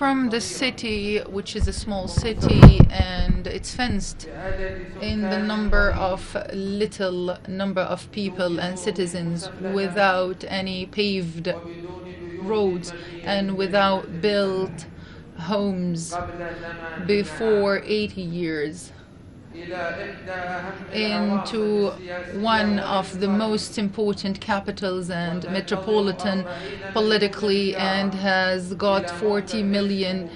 from the city, which is a small city, and it's fenced in the little number of people and citizens, without any paved roads and without built homes before 80 years, into one of the most important capitals and metropolitan politically, and has got 40 million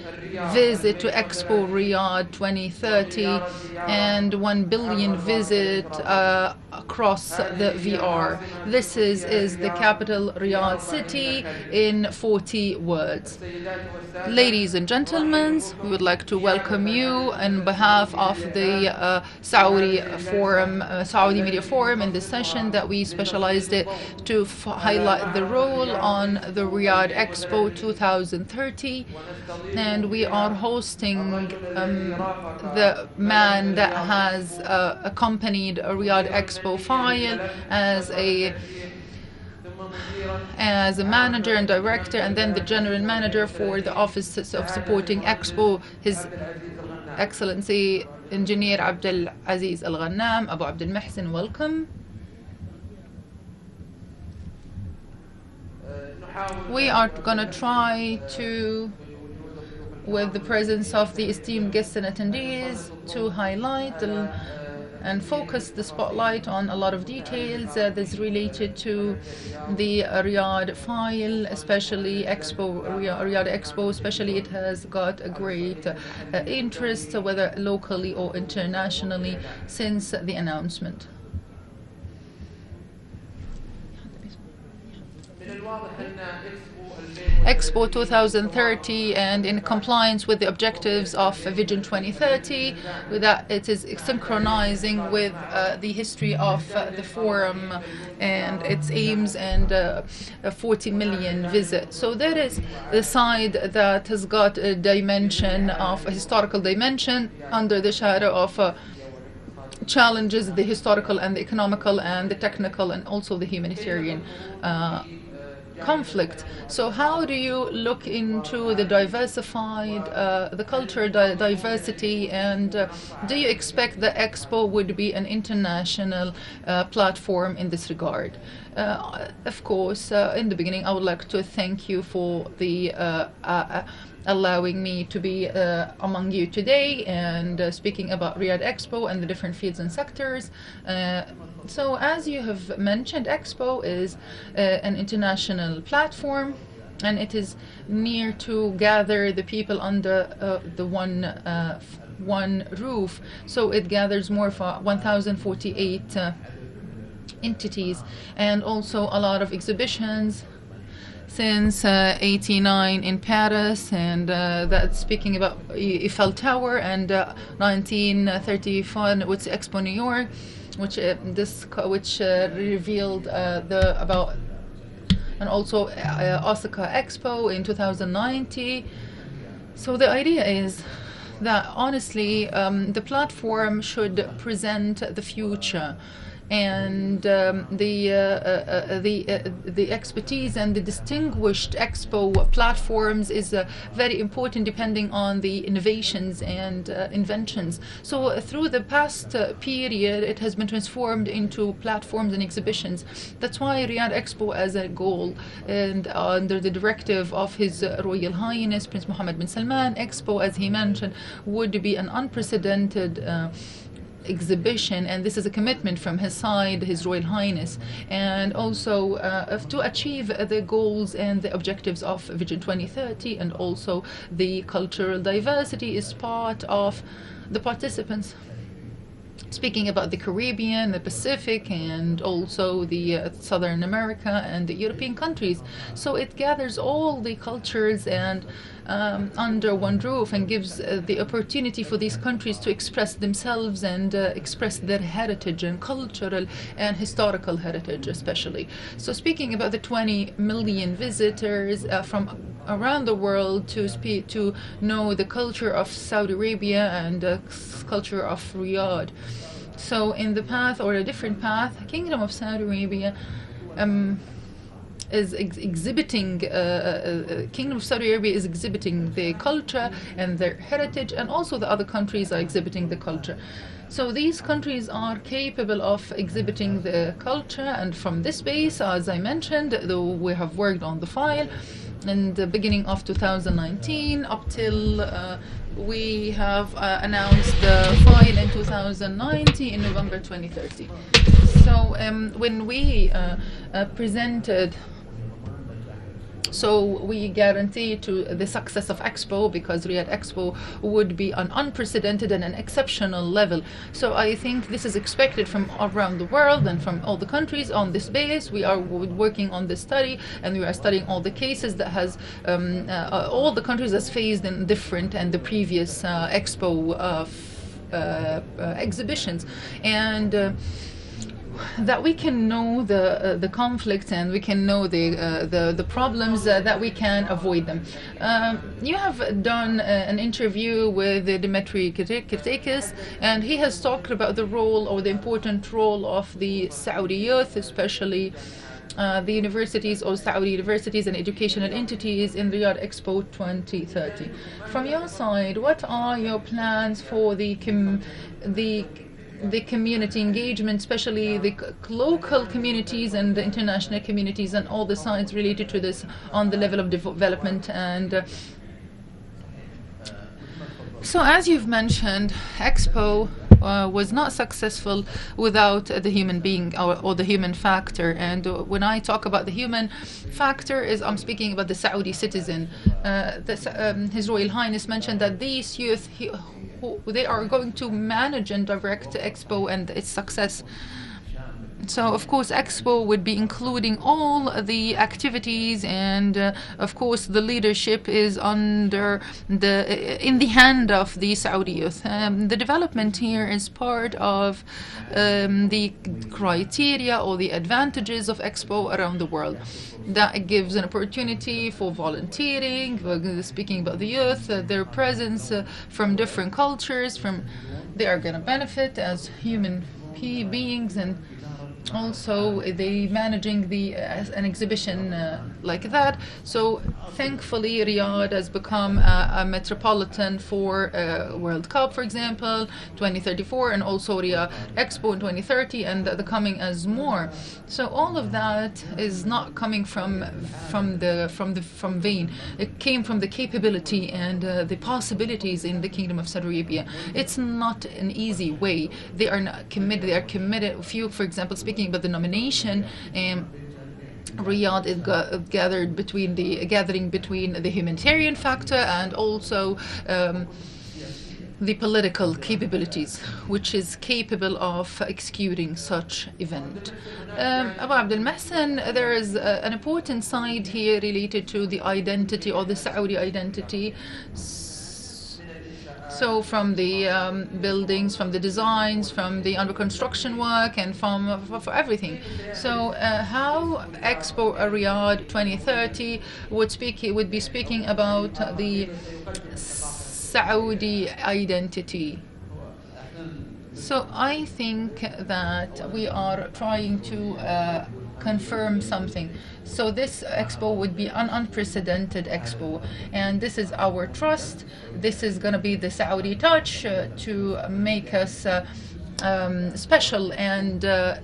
visit to Expo Riyadh 2030 and 1 billion visit across the VR. This is the capital, Riyadh city, in 40 words. Ladies and gentlemen, we would like to welcome you on behalf of the Saudi Media Forum in this session that we specialized it to highlight the role on the Riyadh Expo 2030. And we are hosting the man that has accompanied a Riyadh Expo file as a manager and director, and then the general manager for the Office of Supporting Expo, His Excellency Engineer Abdel Aziz Al Ghannam. Abu Abdel Mohsen, welcome. We are going to try to, with the presence of the esteemed guests and attendees, to highlight and focus the spotlight on a lot of details that's related to the Riyadh file, especially Riyadh Expo. Especially, it has got a great interest, whether locally or internationally, since the announcement. Expo 2030, and in compliance with the objectives of Vision 2030, that it is synchronizing with the history of the forum and its aims, and 40 million visits. So there is the side that has got a dimension of a historical dimension under the shadow of challenges, the historical and the economical and the technical and also the humanitarian conflict. So how do you look into the diversified, the cultural diversity, and do you expect the Expo would be an international platform in this regard? Of course, in the beginning, I would like to thank you for the allowing me to be among you today and speaking about Riyadh Expo and the different fields and sectors. So as you have mentioned, Expo is an international platform, and it is near to gather the people under the one roof. So it gathers more for 1,048 entities, and also a lot of exhibitions since 89 in Paris, and that's speaking about Eiffel Tower, and 1935 with Expo New York, which revealed about, and also Osaka Expo in 2090. So the idea is that honestly, the platform should present the future, and the expertise and the distinguished Expo platforms is very important, depending on the innovations and inventions. So through the past period, it has been transformed into platforms and exhibitions. That's why Riyadh Expo, as a goal, and under the directive of His Royal Highness Prince Mohammed bin Salman, Expo, as he mentioned, would be an unprecedented exhibition, and this is a commitment from his side, His Royal Highness, and also to achieve the goals and the objectives of Vision 2030, and also the cultural diversity is part of the participants. Speaking about the Caribbean, the Pacific, and also the Southern America and the European countries. So it gathers all the cultures and under one roof, and gives the opportunity for these countries to express themselves and express their heritage and cultural and historical heritage especially. So speaking about the 20 million visitors from around the world to know the culture of Saudi Arabia and the culture of Riyadh. So in the path, or a different path, Kingdom of Saudi Arabia is exhibiting, Kingdom of Saudi Arabia is exhibiting their culture and their heritage, and also the other countries are exhibiting the culture. So these countries are capable of exhibiting the culture, and from this base, as I mentioned, though we have worked on the file in the beginning of 2019 up till we have announced the file in 2019 in November 2030. So when we presented, so we guarantee to the success of Expo, because Riyadh Expo would be an unprecedented and an exceptional level. So I think this is expected from around the world and from all the countries on this base. We are working on this study, and we are studying all the cases that has all the countries has faced in different and the previous Expo exhibitions, and that we can know the conflicts, and we can know the problems, that we can avoid them. You have done an interview with Dimitri Kirtakis, and he has talked about the role, or the important role, of the Saudi youth, especially the universities or Saudi universities and educational entities in Riyadh Expo 2030. From your side, what are your plans for the community engagement, especially the local communities and the international communities, and all the sides related to this on the level of development? And so, as you've mentioned, Expo was not successful without the human being, or the human factor. And when I talk about the human factor, I'm speaking about the Saudi citizen. His Royal Highness mentioned that these youth, they are going to manage and direct Expo and its success. So, of course, Expo would be including all the activities, and of course, the leadership is in the hand of the Saudi youth. The development here is part of the criteria or the advantages of Expo around the world. That gives an opportunity for volunteering, speaking about the youth, their presence from different cultures, they are going to benefit as human beings, and also they managing an exhibition like that. So thankfully Riyadh has become a metropolitan for World Cup, for example, 2034, and also Riyadh Expo in 2030, and the coming as more. So all of that is not coming from vain. It came from the capability and the possibilities in the Kingdom of Saudi Arabia. It's not an easy way. They are not committed. They are committed. For example, speaking about the nomination, Riyadh is gathering between the humanitarian factor and also the political capabilities, which is capable of executing such event. Abu Abdel Mohsen, there is an important side here related to the identity, or the Saudi identity. So from the buildings, from the designs, from the under construction work, and for everything. So how Expo Riyadh 2030 would be speaking about the Saudi identity. So I think that we are trying to confirm something. So this Expo would be an unprecedented Expo, and this is our trust. This is going to be the Saudi touch to make us special and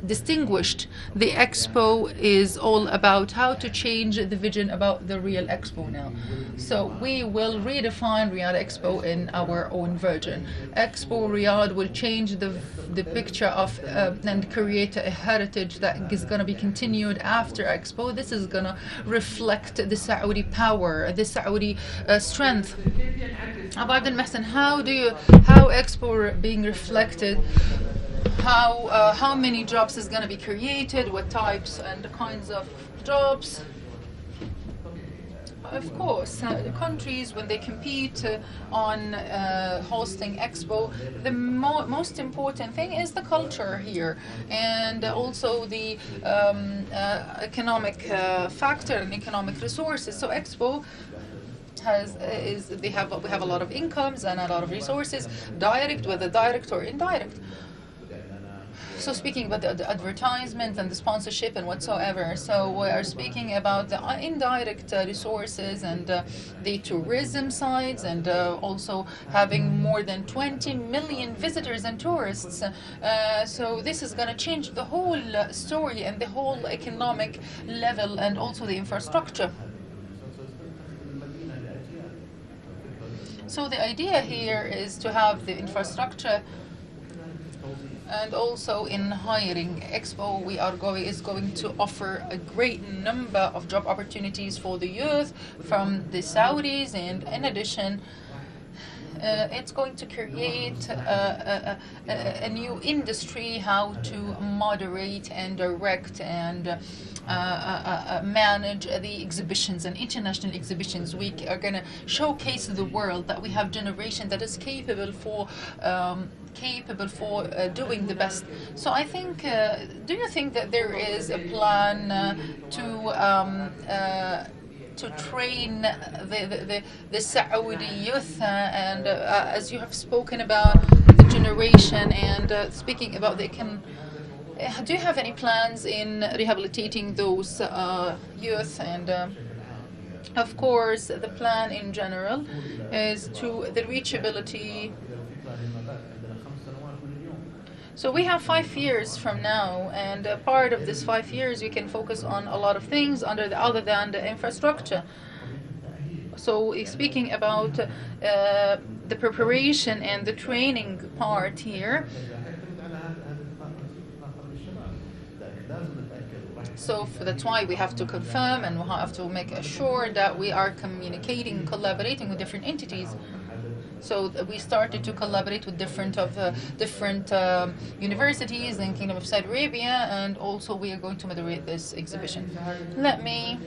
distinguished. The Expo is all about how to change the vision about the real Expo now. So we will redefine Riyadh Expo in our own version. Expo Riyadh will change the picture of and create a heritage that is going to be continued after Expo. This is going to reflect the Saudi power, the Saudi strength. Abu Abdel Mohsen, how Expo being reflected? How many jobs is going to be created? What types and kinds of jobs? Of course, the countries, when they compete on hosting Expo, the most important thing is the culture here, and also the economic factor and economic resources. So Expo we have a lot of incomes and a lot of resources, direct, whether direct or indirect. So speaking about the advertisement and the sponsorship and whatsoever, so we are speaking about the indirect resources and the tourism sides, and also having more than 20 million visitors and tourists. So this is going to change the whole story and the whole economic level and also the infrastructure. So the idea here is to have the infrastructure, and also in hiring. Expo we are going is going to offer a great number of job opportunities for the youth from the Saudis, and in addition it's going to create a new industry, how to moderate and direct and manage the exhibitions and international exhibitions. We are going to showcase the world that we have generation that is capable for doing the best. So I think, do you think that there is a plan to train the Saudi youth, and as you have spoken about the generation and speaking about do you have any plans in rehabilitating those youth? And of course, the plan in general is to the reachability. So we have 5 years from now, and part of this 5 years we can focus on a lot of things other than the infrastructure. So speaking about the preparation and the training part here, so that's why we have to confirm and we have to make sure that we are communicating, collaborating with different entities. So we started to collaborate with different universities in Kingdom of Saudi Arabia, and also we are going to moderate this exhibition. Let me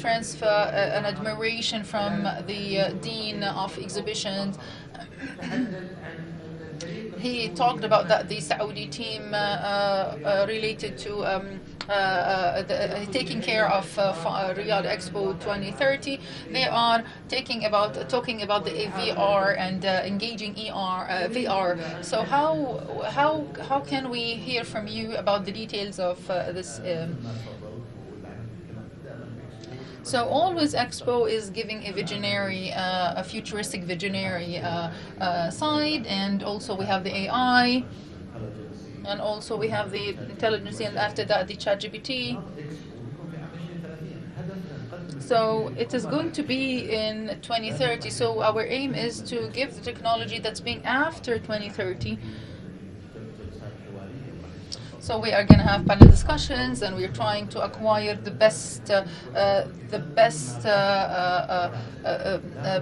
transfer an admiration from the Dean of Exhibitions. He talked about that the Saudi team related to taking care of Riyadh Expo 2030. They are talking about the VR and engaging VR. So how can we hear from you about the details of this? So always Expo is giving a visionary, a futuristic visionary side, and also we have the AI, and also we have the intelligence, and after that the ChatGPT. So it is going to be in 2030. So our aim is to give the technology that's being after 2030. So we are going to have panel discussions, and we're trying to acquire the best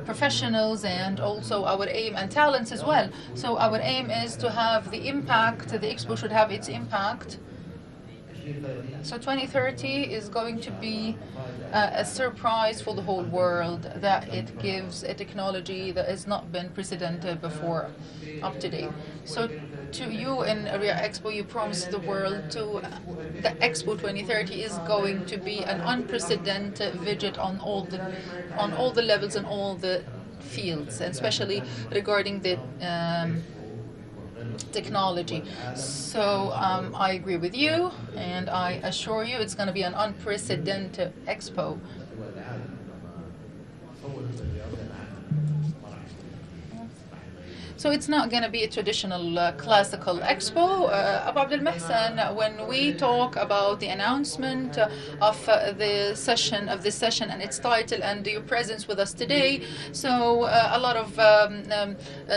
professionals, and also our aim and talents as well. So our aim is to have the impact. The Expo should have its impact. So 2030 is going to be a surprise for the whole world, that it gives a technology that has not been precedented before up to date. So to you in Riyadh Expo, you promised the world the Expo 2030 is going to be an unprecedented visit on all the levels and all the fields, and especially regarding the technology. So I agree with you, and I assure you it's going to be an unprecedented Expo. So it's not going to be a traditional classical expo. Abu Abdel Mahsen, when we talk about the announcement of this session and its title and your presence with us today, so a lot of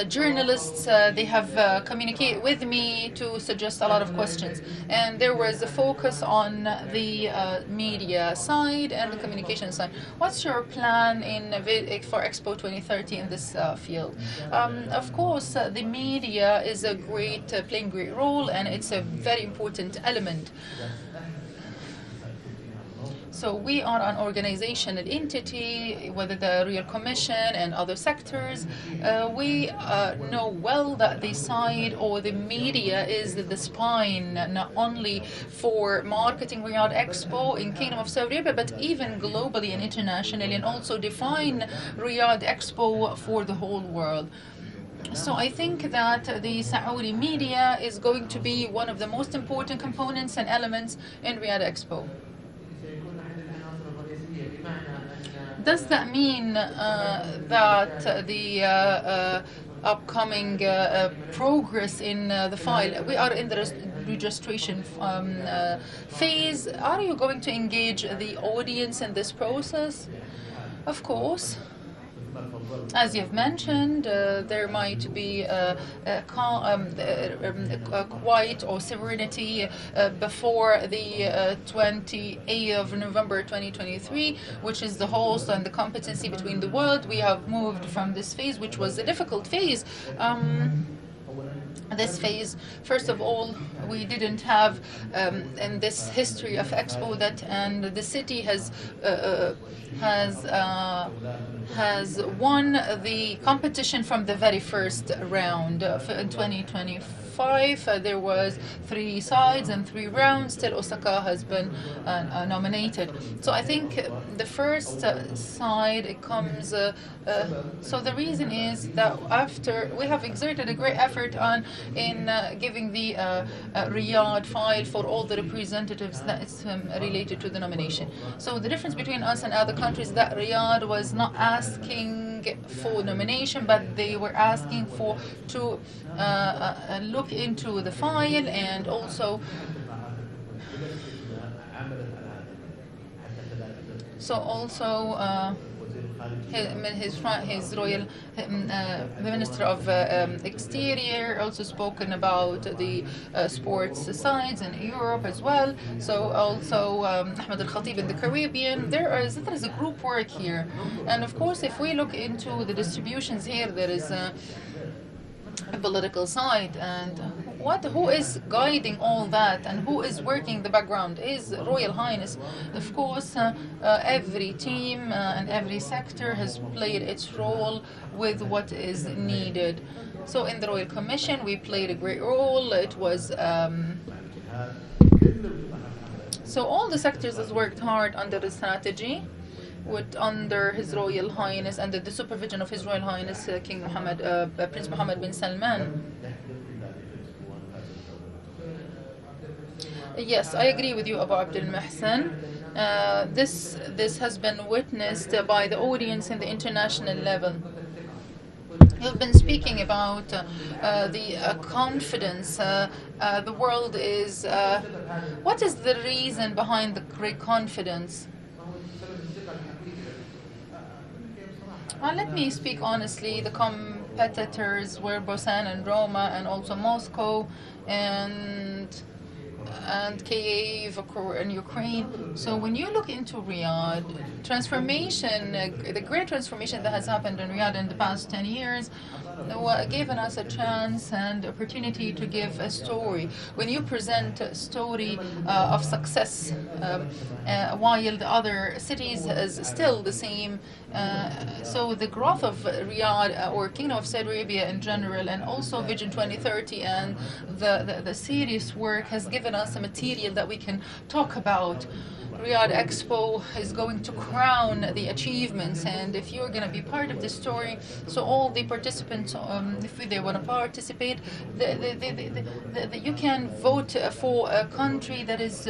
journalists, they have communicated with me to suggest a lot of questions. And there was a focus on the media side and the communication side. What's your plan for Expo 2030 in this field? Of course, the media is playing a great role, and it's a very important element. So we are an organizational entity, whether the Real Commission and other sectors. We know well that the side or the media is the spine, not only for marketing Riyadh Expo in Kingdom of Saudi Arabia, but even globally and internationally, and also define Riyadh Expo for the whole world. So I think that the Saudi media is going to be one of the most important components and elements in Riyadh Expo. Does that mean that the upcoming progress in the file, we are in the registration phase, are you going to engage the audience in this process? Of course. As you've mentioned, there might be quiet or serenity before the 28th of November 2023, which is the host and the competency between the world. We have moved from this phase, which was a difficult phase. This phase, first of all, we didn't have in this history of Expo that, and the city has won the competition from the very first round. In 2025, there was 3 sides and 3 rounds. Still, Osaka has been nominated. So I think the first side it comes. So the reason is that after we have exerted a great effort in giving the Riyadh file for all the representatives that is related to the nomination. So the difference between us and other countries is that Riyadh was not asking for nomination, but they were asking to look into the file and also. So also. His royal the Minister of Exterior also spoken about the sports sides in Europe as well. So also Ahmed Al Khatib in the Caribbean. There is a group work here, and of course, if we look into the distributions here, there is a political side, and who is guiding all that and who is working the background is Royal Highness. Of course, every team and every sector has played its role with what is needed. So in the Royal Commission, we played a great role. It was so all the sectors has worked hard under the strategy, under His Royal Highness, under the supervision of His Royal Highness King Mohammed, Prince Mohammed bin Salman. Yes, I agree with you about Abdul Mahsen. This has been witnessed by the audience in the international level. You've been speaking about the confidence. The world is. What is the reason behind the great confidence? Let me speak honestly. The competitors were Busan and Roma, and also Moscow, and Kiev and Ukraine. So when you look into Riyadh, transformation, the great transformation that has happened in Riyadh in the past 10 years, given us a chance and opportunity to give a story. When you present a story of success, while the other cities is still the same, so the growth of Riyadh or Kingdom of Saudi Arabia in general, and also Vision 2030 and the serious work has given us a material that we can talk about. Riyadh Expo is going to crown the achievements, and if you're going to be part of this story, so all the participants, if they want to participate, you can vote for a country that is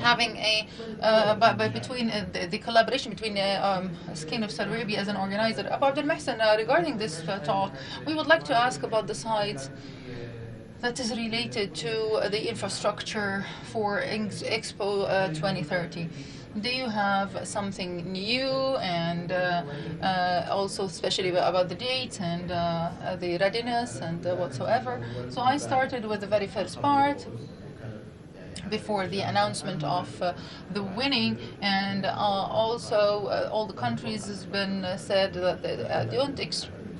having a between the collaboration between Kingdom of Saudi Arabia as an organizer. Abdul Mahsen, regarding this talk, we would like to ask about the sites that is related to the infrastructure for Expo 2030. Do you have something new, and also especially about the dates and the readiness and whatsoever? So I started with the very first part before the announcement of the winning, and also all the countries has been said that they don't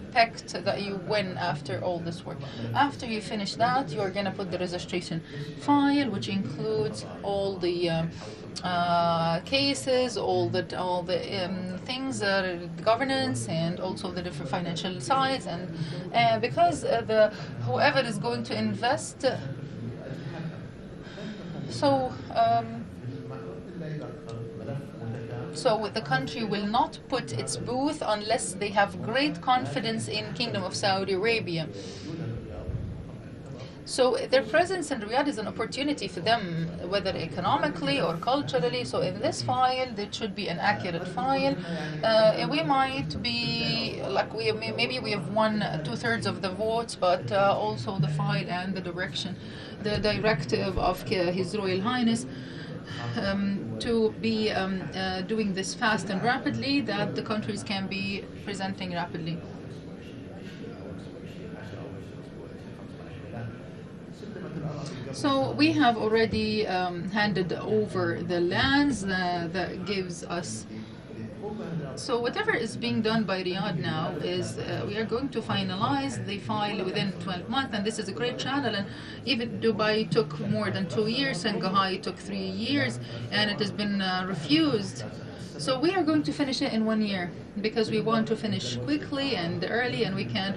expect that you win after all this work. After you finish that, you're gonna put the registration file, which includes all the cases, all the things, governance, and also the different financial sides, and because the whoever is going to invest, so. So the country will not put its booth unless they have great confidence in Kingdom of Saudi Arabia. So their presence in Riyadh is an opportunity for them, whether economically or culturally. So in this file, it should be an accurate file. We might be like maybe we have won 2/3 of the votes, but also the file and the directive of His Royal Highness. To be doing this fast and rapidly, that the countries can be presenting rapidly. So we have already handed over the lands that gives us. So whatever is being done by Riyadh now is we are going to finalize the file within 12 months, and this is a great channel. And even Dubai took more than 2 years, Shanghai took 3 years, and it has been refused. So we are going to finish it in 1 year because we want to finish quickly and early, and we can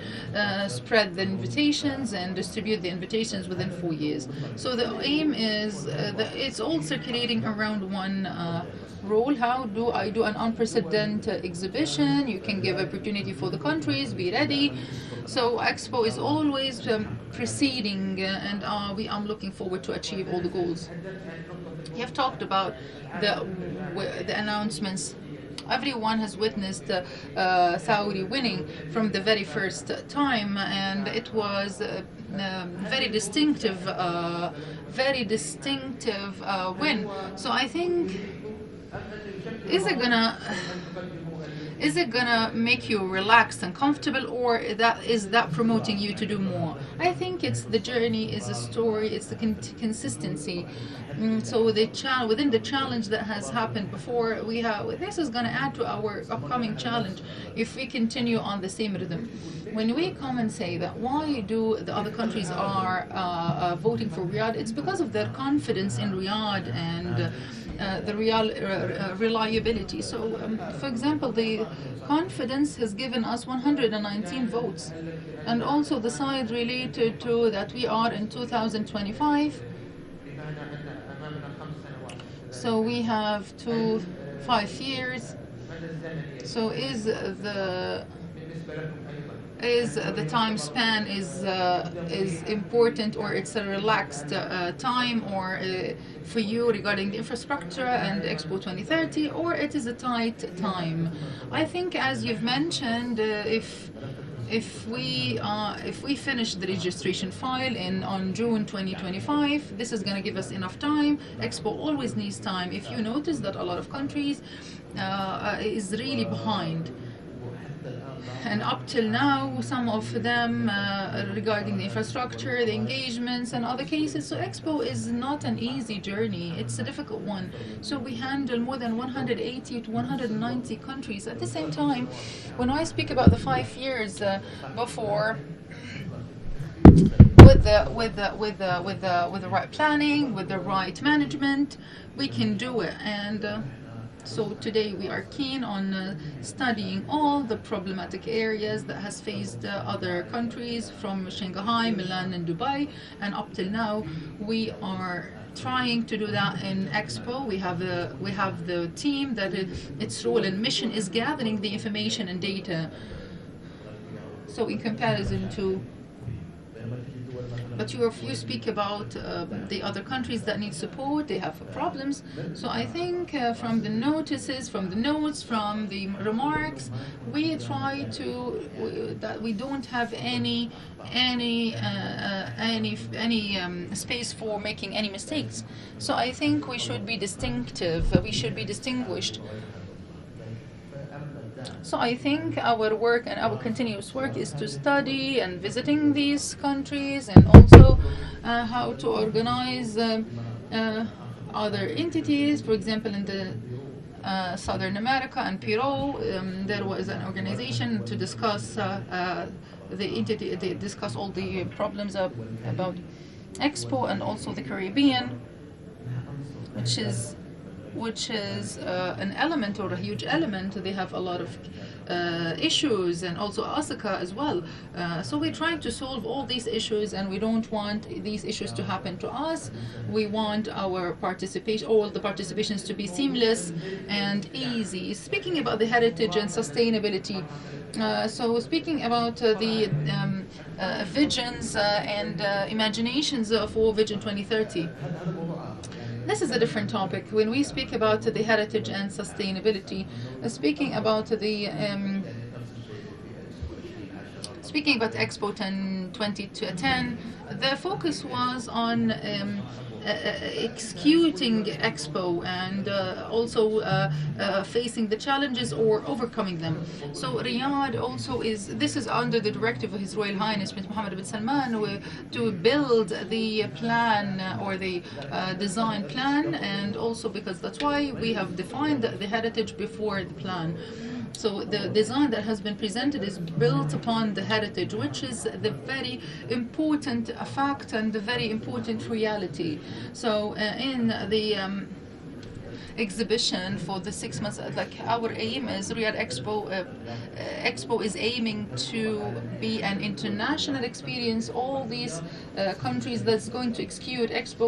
spread the invitations and distribute the invitations within 4 years. So the aim is that it's all circulating around one role. How do I do an unprecedented exhibition? You can give opportunity for the countries, be ready. So Expo is always proceeding, and I'm looking forward to achieve all the goals. You have talked about the announcements. Everyone has witnessed Saudi winning from the very first time, and it was very distinctive win. So I think, is it gonna make you relaxed and comfortable, or is that promoting you to do more? I think it's the journey, is the story, it's the consistency. So within the challenge that has happened before, this is gonna add to our upcoming challenge if we continue on the same rhythm. When we come and say that why do the other countries are voting for Riyadh, it's because of their confidence in Riyadh and the reliability. So, for example, the confidence has given us 119 votes, and also the side related to that we are in 2025. So we have 5 years. So is the time span is important, or it's a relaxed time, or for you regarding the infrastructure and Expo 2030, or it is a tight time? I think, as you've mentioned, if we finish the registration file on June 2025, this is going to give us enough time. Expo always needs time. If you notice that a lot of countries is really behind. And up till now, some of them regarding the infrastructure, the engagements, and other cases. So Expo is not an easy journey. It's a difficult one. So we handle more than 180 to 190 countries at the same time. When I speak about the 5 years before, with the right planning, with the right management, we can do it. And so today we are keen on studying all the problematic areas that has faced other countries from Shanghai, Milan, and Dubai, and up till now we are trying to do that in Expo. We have the team that its role and mission is gathering the information and data. So in comparison to, but you speak about the other countries that need support, they have problems. So I think from the notices, from the notes, from the remarks, we try to that we don't have any space for making any mistakes. So I think we should be distinctive. We should be distinguished. So I think our work and our continuous work is to study and visiting these countries, and also how to organize other entities. For example, in the Southern America and Peru. There was an organization to discuss discuss all the problems about Expo, and also the Caribbean, which is an element, or a huge element. They have a lot of issues, and also Osaka as well. So we're trying to solve all these issues, and we don't want these issues to happen to us. We want our participation, all the participations, to be seamless and easy. Speaking about the heritage and sustainability, so speaking about the visions and imaginations for Vision 2030. This is a different topic. When we speak about the heritage and sustainability, speaking about Expo 2010, the focus was on executing Expo, and also facing the challenges or overcoming them. So Riyadh also this is under the directive of His Royal Highness Prince Mohammed bin Salman, to build the plan, or the design plan, and also because that's why we have defined the heritage before the plan. So the design that has been presented is built upon the heritage, which is the very important fact and the very important reality. So in the exhibition for the 6 months, like our aim is Riyadh Expo is aiming to be an international experience. All these countries that's going to execute Expo,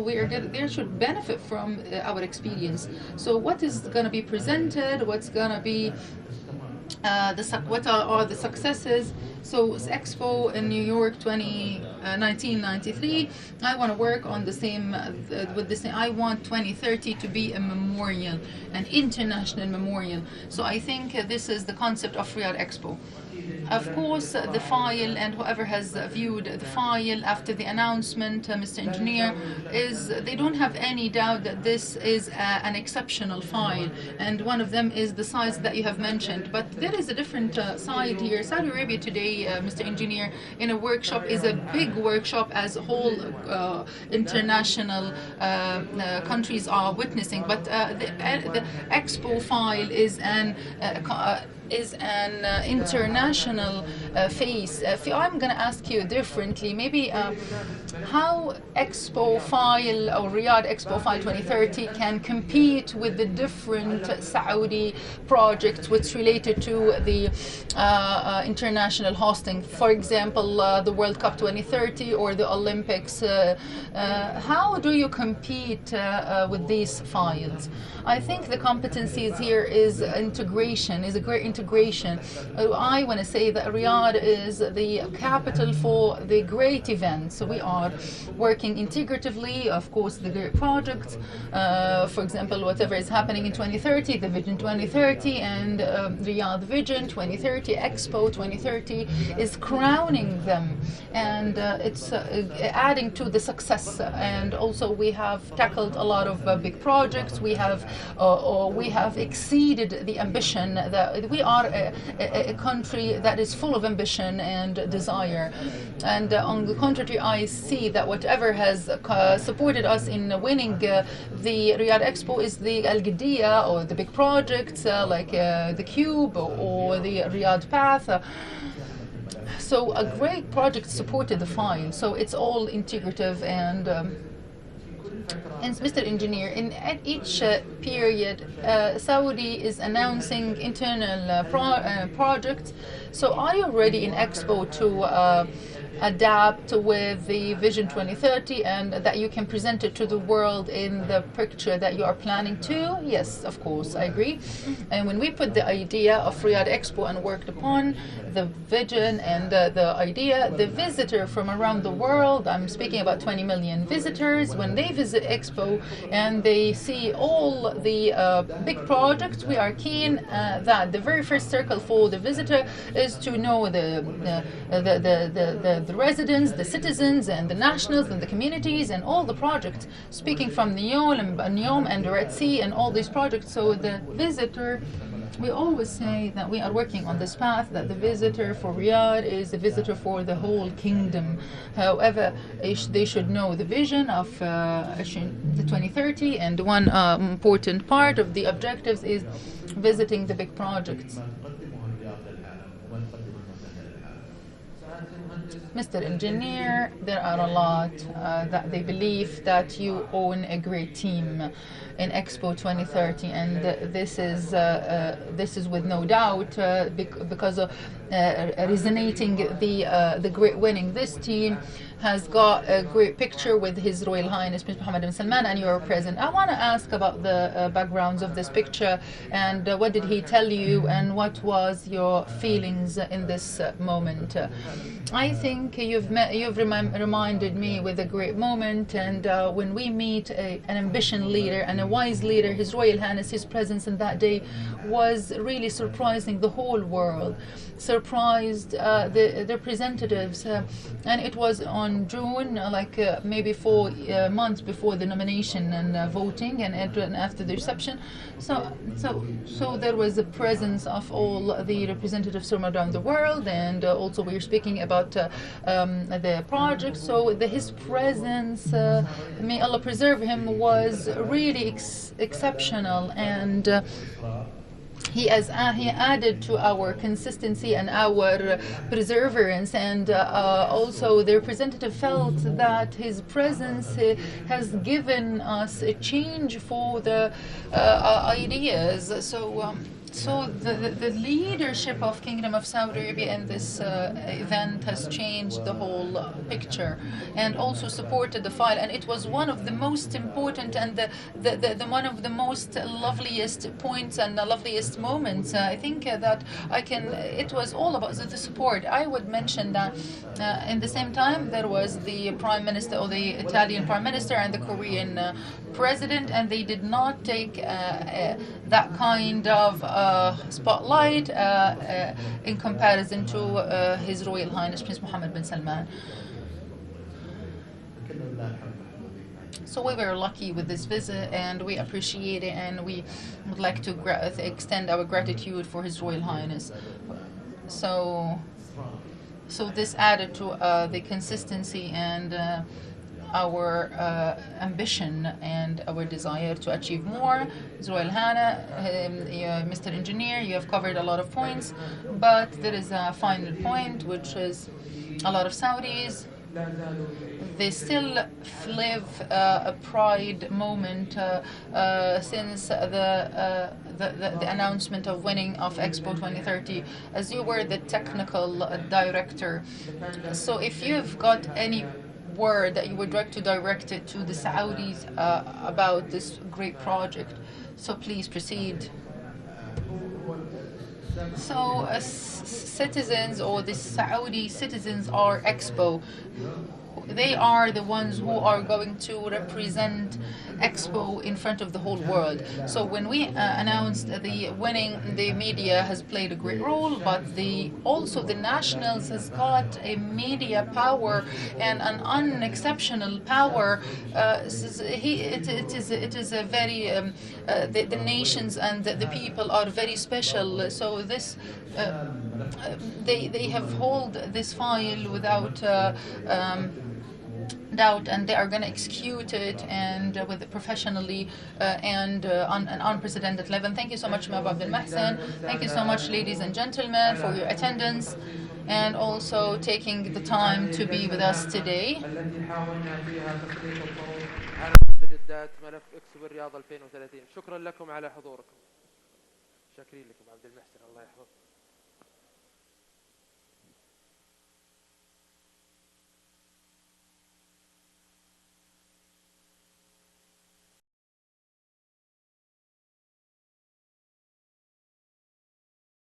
they should benefit from our experience. So what is going to be presented? What's going to be what are the successes? So Expo in New York 1993, I want to work on the same with the same. I want 2030 to be a memorial, an international memorial. So I think this is the concept of Riyadh Expo. Of course, the file, and whoever has viewed the file after the announcement, Mr. Engineer, they don't have any doubt that this is an exceptional file, and one of them is the size that you have mentioned. But there is a different side here. Saudi Arabia today, Mr. Engineer, in a workshop, is a big workshop, as whole international countries are witnessing. But the Expo file is an international face. I'm going to ask you differently, maybe how Expo file, or Riyadh Expo file 2030, can compete with the different Saudi projects which related to the international hosting. For example, the World Cup 2030 or the Olympics. How do you compete with these files? I think the competencies here is integration, is a great integration. I want to say that Riyadh is the capital for the great events. So we are working integratively, of course, the great projects. For example, whatever is happening in 2030, the Vision 2030 and Riyadh Vision 2030, Expo 2030 is crowning them, and it's adding to the success. And also we have tackled a lot of big projects. We have exceeded the ambition. That we are a country that is full of ambition and desire. And on the contrary, I see that whatever has supported us in winning the Riyadh Expo is the Al Qadiyya, or the big projects like the Cube or the Riyadh Path. So a great project supported the file. So it's all integrative, and Mr. Engineer, in each period, Saudi is announcing internal projects. So are you ready in Expo to adapt with the Vision 2030, and that you can present it to the world in the picture that you are planning to? Yes, of course, I agree. And when we put the idea of Riyadh Expo and worked upon the vision and the idea, the visitor from around the world, I'm speaking about 20 million visitors, when they visit Expo and they see all the big projects, we are keen that the very first circle for the visitor is to know the residents, the citizens, and the nationals, and the communities, and all the projects, speaking from Neom and the Red Sea and all these projects. So the visitor We always say that we are working on this path, that the visitor for Riyadh is a visitor for the whole kingdom. However, they should know the vision of the 2030, and one important part of the objectives is visiting the big projects. Mr. Engineer, there are a lot that they believe that you own a great team in Expo 2030, and this is with no doubt because of resonating the great winning. This team has got a great picture with His Royal Highness Prince Mohammed bin Salman, and you are present. I want to ask about the backgrounds of this picture, and what did he tell you, and what was your feelings in this moment? I think you've reminded me with a great moment, and when we meet an ambition leader and a wise leader, His Royal Highness, his presence in that day was really surprising the whole world, surprised the representatives, and it was on June, maybe 4 months before the nomination and voting, and after the reception. So there was a presence of all the representatives from around the world, and also we were speaking about the project. So his presence, may Allah preserve him, was really exceptional, and he added to our consistency and our perseverance, and also the representative felt that his presence has given us a change for the ideas. So the leadership of Kingdom of Saudi Arabia in this event has changed the whole picture, and also supported the file. And it was one of the most important and the one of the most loveliest points and the loveliest moments. I think that it was all about the support. I would mention that in the same time there was the Prime Minister, or the Italian Prime Minister, and the Korean President, and they did not take that kind of spotlight in comparison to His Royal Highness Prince Mohammed bin Salman. So we were lucky with this visit, and we appreciate it, and we would like to extend our gratitude for His Royal Highness. So this added to the consistency and our ambition and our desire to achieve more. His Royal Highness, Mr. Engineer, you have covered a lot of points, but there is a final point, which is a lot of Saudis, they still live a pride moment since the announcement of winning of Expo 2030, as you were the technical director. So if you've got any word that you would like to direct it to the Saudis about this great project, so please proceed. So citizens, or the Saudi citizens, are Expo. They are the ones who are going to represent Expo in front of the whole world. So when we announced the winning, the media has played a great role, but also the nationals has got a media power and an unexceptional power. It is a very the nations and the people are very special. So this they have hold this file without doubt, and they are going to execute it, and with professionally and on an unprecedented level. Thank you so much, Mab Abdel Mahsen. Thank you so much, ladies and gentlemen, for your attendance and also taking the time to be with us today. ملف اكسبو الرياض 2030. شكرا لكم على حضوركم. شاكرين لكم عبد المحسن، الله يحفظك.